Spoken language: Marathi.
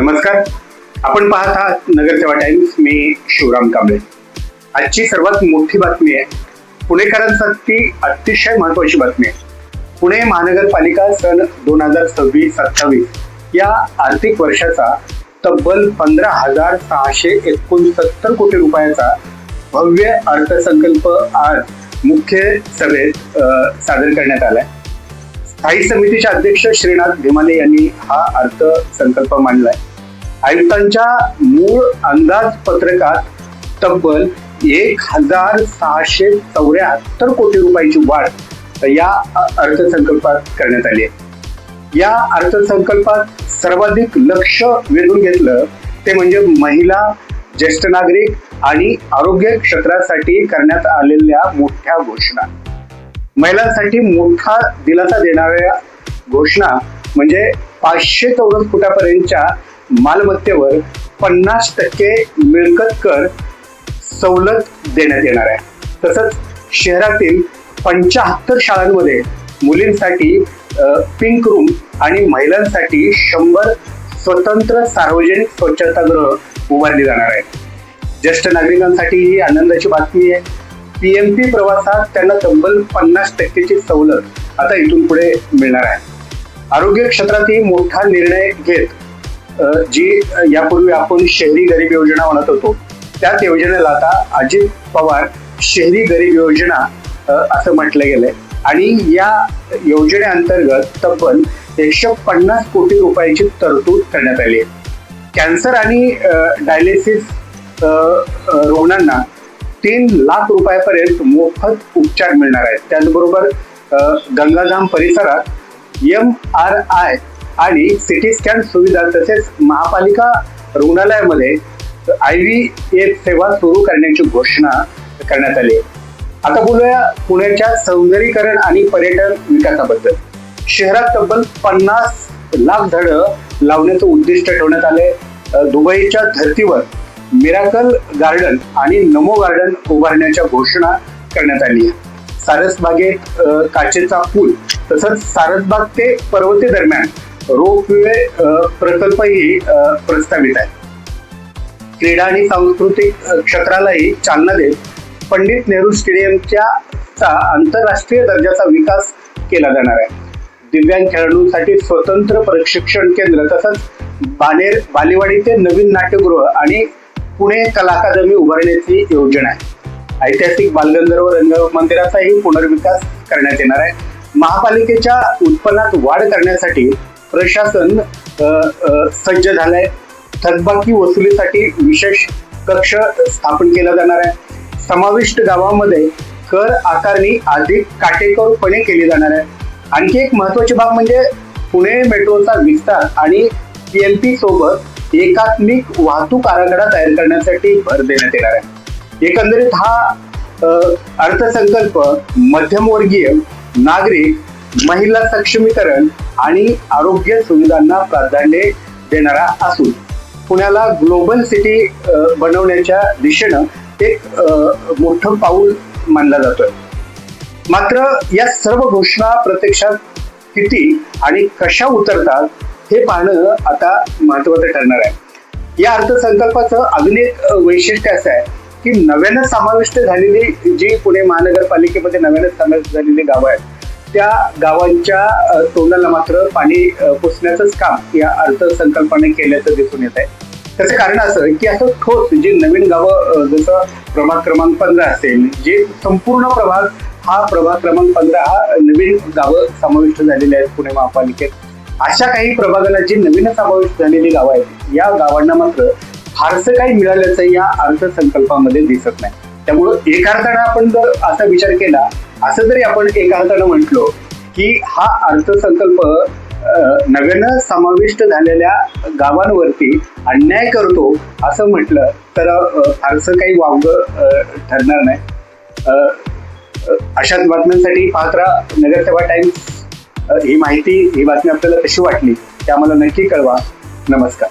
नमस्कार, आपण पाहत आहात नगरसेवा टाइम्स. मी शिवराम कांबळे. आजची सर्वात मोठी बातमी आहे, पुणेकरांसाठी अतिशय महत्वाची बातमी आहे. पुणे महानगरपालिका सन 2026-27 या आर्थिक वर्षाचा तब्बल 15,669 कोटी रुपयाचा भव्य अर्थसंकल्प आज मुख्य सभेत सादर करण्यात आलाय. स्थायी समितीचे अध्यक्ष श्रीनाथ ढिमाले यांनी हा अर्थसंकल्प मांडलाय. आयुक्तांच्या मूळ अंदाजपत्रकात तब्बल 1,674 कोटी रुपयाची वाढ या अर्थसंकल्पात करण्यात आली आहे. या अर्थसंकल्पात सर्वाधिक लक्ष वेधून घेतलं ते म्हणजे महिला, ज्येष्ठ नागरिक आणि आरोग्य क्षेत्रासाठी करण्यात आलेल्या मोठ्या घोषणा. महिलांसाठी मोठा दिलासा देणाऱ्या घोषणा म्हणजे 500 चौरस फुटापर्यंतच्या मालमत्तेवर 50% मिळकत कर सवलत देण्यात येणार आहे. तसंच शहरातील 75 शाळांमध्ये मुलींसाठी पिंक रूम आणि महिलांसाठी 100 स्वतंत्र सार्वजनिक स्वच्छतागृह उभारली जाणार आहेत. ज्येष्ठ नागरिकांसाठी ही आनंदाची बातमी आहे. PMP प्रवासात त्यांना तब्बल 50% सवलत आता इथून पुढे मिळणार आहे. आरोग्य क्षेत्रातही मोठा निर्णय घेत जी यापूर्वी आपण शहरी गरीब योजना म्हणत होतो, त्याच योजनेला आता अजित पवार शहरी गरीब योजना असं म्हटलं गेलंय आणि या योजनेअंतर्गत तब्बल 150 कोटी रुपयाची तरतूद करण्यात आली आहे. कॅन्सर आणि डायलिसिस रुग्णांना 3 लाख रुपयापर्यंत मोफत उपचार मिळणार आहेत. त्याचबरोबर गंगाधाम परिसरात MRI आणि CT स्कॅन सुविधा तसेच महापालिका रुग्णालयामध्ये IVF सेवा सुरू करण्याची घोषणा करण्यात आली आहे. आता बोलूया पुण्याच्या सौंदर्यीकरण आणि पर्यटन विकासाबद्दल. शहरात तब्बल 50 लाख झाडं लावण्याचं उद्दिष्ट ठेवण्यात आले. दुबईच्या धर्तीवर मिराकल गार्डन आणि नमो गार्डन उभारण्याच्या घोषणा करण्यात आली आहे. सारसबागेत काचेचा पूल तसंच सारसबाग ते पर्वती दरम्यान रोपवे प्रकल्पही प्रस्तावित आहे. क्रीडा आणि सांस्कृतिक क्षेत्रालाही चालना देत पंडित नेहरू स्टेडियमच्या आंतरराष्ट्रीय दर्जाचा विकास केला जाणार आहे. दिव्यांग खेळाडूंसाठी स्वतंत्र प्रशिक्षण केंद्र तसंच बालेवाडी ते नवीन नाट्यगृह आणि पुणे कला अकादमी उभारण्याची योजना आहे. ऐतिहासिक बालगंधर्व रंगमंदिराचाही पुनर्विकास करण्यात येणार आहे. महापालिकेच्या उत्पन्नात वाढ करण्यासाठी प्रशासन सज्ज झालंय. थकबाकी वसुलीसाठी विशेष कक्ष स्थापन केला जाणार आहे. समाविष्ट गावामध्ये कर आकारणी अधिक काटेकोरपणे केली जाणार आहे. आणखी एक महत्वाची बाब म्हणजे पुणे मेट्रोचा विस्तार आणि PMP सोबत एकात्मिक वाहतूक आराखडा तयार करण्यासाठी भर देण्यात येणार आहे. एकंदरीत हा अर्थसंकल्प मध्यमवर्गीय नागरिक, महिला सक्षमीकरण आणि आरोग्य सुविधांना प्राधान्य देणारा असून पुण्याला ग्लोबल सिटी बनवण्याच्या दिशेनं एक मोठं पाऊल मानला जातोय. मात्र या सर्व घोषणा प्रत्यक्षात किती आणि कशा उतरतात हे पाहणं आता महत्वाचं ठरणार आहे. या अर्थसंकल्पाचं अजून एक वैशिष्ट्य असं आहे की नव्यानं समाविष्ट झालेली जी पुणे महानगरपालिकेमध्ये नव्यानं समाविष्ट झालेली गावं आहेत त्या गावांच्या तोंडाला मात्र पाणी पुसण्याचंच काम या अर्थसंकल्पाने केल्याचं दिसून येत आहे. त्याचं कारण असं की असं ठोस जी नवीन गावं जसं प्रभाग क्रमांक 15 असेल, जे संपूर्ण प्रभाग हा प्रभाग क्रमांक 15 हा नवीन गावं समाविष्ट झालेली आहेत पुणे महापालिकेत. अशा काही प्रभागाला जी नवीन समाविष्ट झालेली गावं आहेत या गावांना मात्र फारसं काही मिळाल्याचं या अर्थसंकल्पामध्ये दिसत नाही. त्यामुळं एका अर्थानं आपण जर असा विचार केला, असं जरी आपण एका अर्थानं म्हटलो की हा अर्थसंकल्प नव्यानं समाविष्ट झालेल्या गावांवरती अन्याय करतो असं म्हटलं तर फारसं काही वावगं ठरणार नाही. अशाच बातम्यांसाठी पाहत राहा नगरसेवा टाइम्स. ही बातमी आपल्याला कशी वाटली ते आम्हाला नक्की कळवा. नमस्कार.